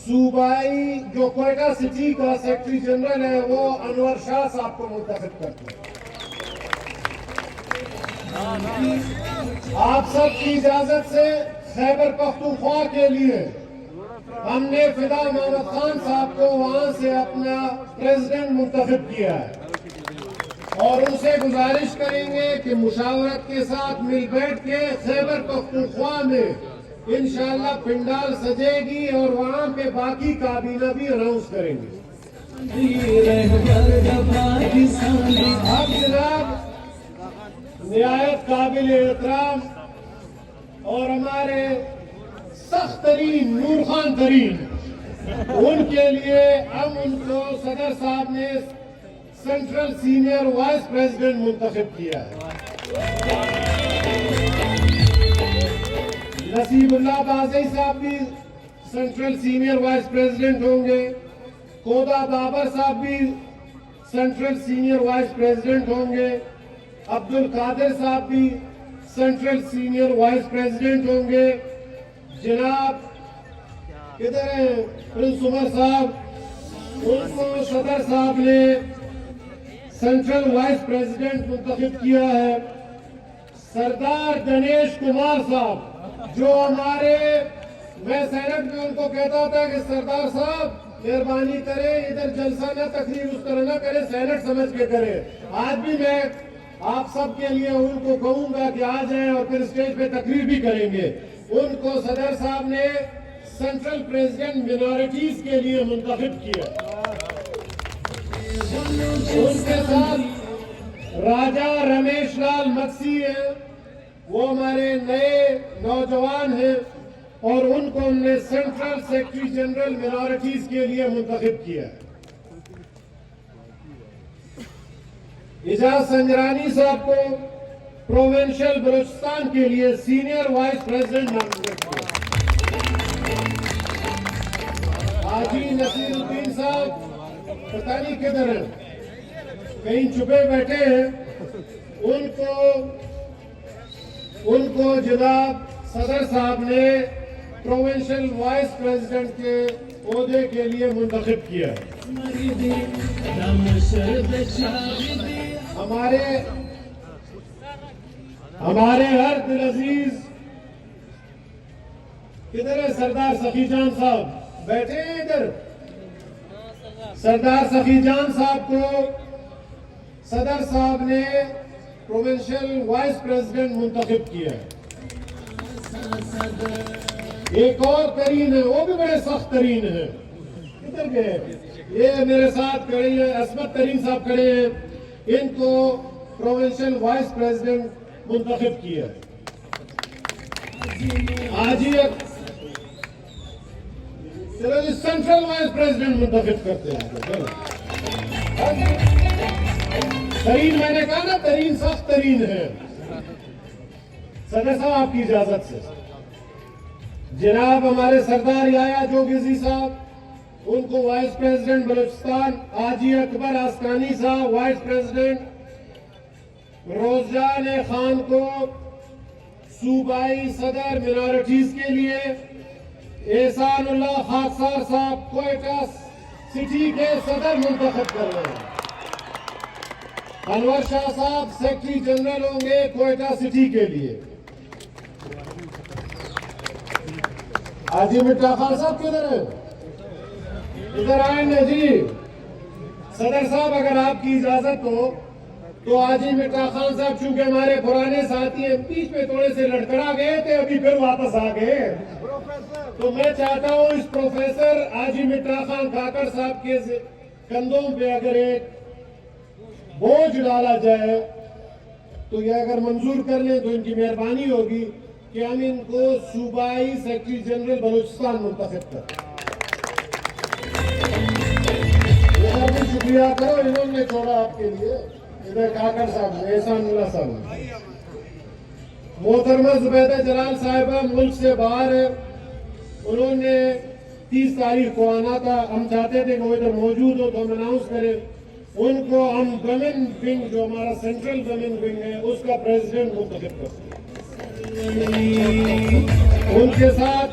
صوبائی جو کوئٹہ سٹی کا سیکرٹری جنرل ہے وہ انور شاہ صاحب کو منتخب کرتے ہیں۔ آپ سب کی اجازت سے خیبر پختونخوا کے لیے ہم نے فدا محمد خان صاحب کو وہاں سے اپنا پریزیڈنٹ منتخب کیا ہے اور ان سے گزارش کریں گے کہ مشاورت کے ساتھ مل بیٹھ کے خیبر پختونخوا میں انشاءاللہ پنڈال سجے گی اور وہاں پہ باقی کابینہ بھی اناؤنس کریں گے۔ اب جناب نہایت قابل احترام اور ہمارے سخت ترین نور خان ترین ان کے لیے ہم ان کو صدر صاحب نے سینٹرل سینئر وائس پریزیڈنٹ منتخب کیا ہے۔ نصیب اللہ بازئی صاحب بھی سینٹرل سینئر وائس پریزیڈنٹ ہوں گے، کودا بابر صاحب بھی سینٹرل سینئر وائس پریزیڈنٹ ہوں گے، عبد القادر صاحب بھی سینٹرل سینئر وائس پریزیڈنٹ ہوں گے، جناب ادھر ہیں پرنس عمر صاحب ان کو صدر صاحب نے سینٹرل وائس پریزیڈنٹ منتخب کیا ہے، سردار دنیش کمار صاحب جو ہمارے میں سینٹ میں ان کو کہتا تھا کہ سردار صاحب مہربانی کریں ادھر جلسہ نہ تقریر اس طرح نہ کریں، سینٹ سمجھ کے کریں۔ آج بھی میں آپ سب کے لیے ان کو کہوں گا کہ آ جائیں اور پھر اسٹیج پہ تقریر بھی کریں گے۔ ان کو صدر صاحب نے سینٹرل پریزیڈنٹ منارٹیز کے لیے منتخب کیا۔ ان کے ساتھ راجہ رمیش لال مکسی ہیں، وہ ہمارے نئے نوجوان ہیں اور ان کو ہم نے سینٹرل سیکرٹری جنرل منارٹیز کے لیے منتخب کیا۔ اعجاز سنجرانی صاحب کو پروونشل بلوچستان کے لیے سینئر وائس پریزیڈنٹ نامزد کیا۔ حاجی نصیر الدین صاحب پتہ نہیں کدھر ہیں، کہیں چھپے بیٹھے ہیں، ان کو جناب صدر صاحب نے پروونشل وائس پریزیڈنٹ کے عہدے کے لیے منتخب کیا۔ ہمارے ہر دل عزیز کدھر ہے سردار سخی جان صاحب بیٹھے ہیں ادھر، سردار سخی جان صاحب کو صدر صاحب نے پروونشل وائس پریزیڈنٹ منتخب کیا۔ ایک اور ترین ہے، وہ بھی بڑے سخت ترین ہیں، کدھر گئے؟ یہ میرے ساتھ کھڑے ہیں، عصمت ترین صاحب کھڑے ہیں، ان کو پروونشل وائس پریزیڈنٹ منتخب کیا۔ آج ہی چلو جی سینٹرل وائس پریزیڈنٹ منتخب کرتے ہیں۔ ترین میں نے کہا نا، ترین سخت ترین ہے۔ صدر صاحب آپ کی اجازت سے جناب ہمارے سردار یایا جوگیزی صاحب ان کو وائس پریزیڈنٹ بلوچستان، حاجی اکبر آستانی صاحب وائس پریزیڈنٹ، روزجان خان کو صوبائی صدر منارٹیز کے لیے، احسان اللہ خاکسار صاحب کوئٹہ سٹی کے صدر منتخب کر رہے ہیں، انور شاہ صاحب سیکرٹری جنرل ہوں گے کوئٹہ سٹی کے لیے۔ حاجی مرزا خان صاحب کدھر ہیں؟ ادھر آئیں نا جی۔ صدر صاحب اگر آپ کی اجازت ہو تو حاجی مرزا خان صاحب چونکہ ہمارے پرانے ساتھی ہیں، بیچ میں تھوڑے سے لڑکڑا گئے تھے، ابھی پھر واپس آ گئے، تو میں چاہتا ہوں اس پروفیسر حاجی مرزا خان کھاکر صاحب کے کندھوں پہ اگر ایک بوجھ ڈالا جائے تو یہ اگر منظور کر لیں تو ان کی مہربانی ہوگی کہ ہم ان کو صوبائی سیکرٹری جنرل بلوچستان منتخب کریں۔ شکریہ کرو، انہوں نے چھوڑا آپ کے لیے، ادھر کھاکر صاحب نے، احسان اللہ صاحب نے۔ محترمہ زبیدہ جلال صاحبہ ملک سے باہر ہے، انہوں نے 30 تاریخ کو آنا تھا، ہم چاہتے تھے کہ وہ ادھر موجود ہو تو ہم اناؤنس کریں، ان کو ہم ویمن ونگ جو ہمارا سینٹرل ویمن ونگ ہے اس کا پریزیڈنٹ منتخب کرتے ہیں۔ ان کے ساتھ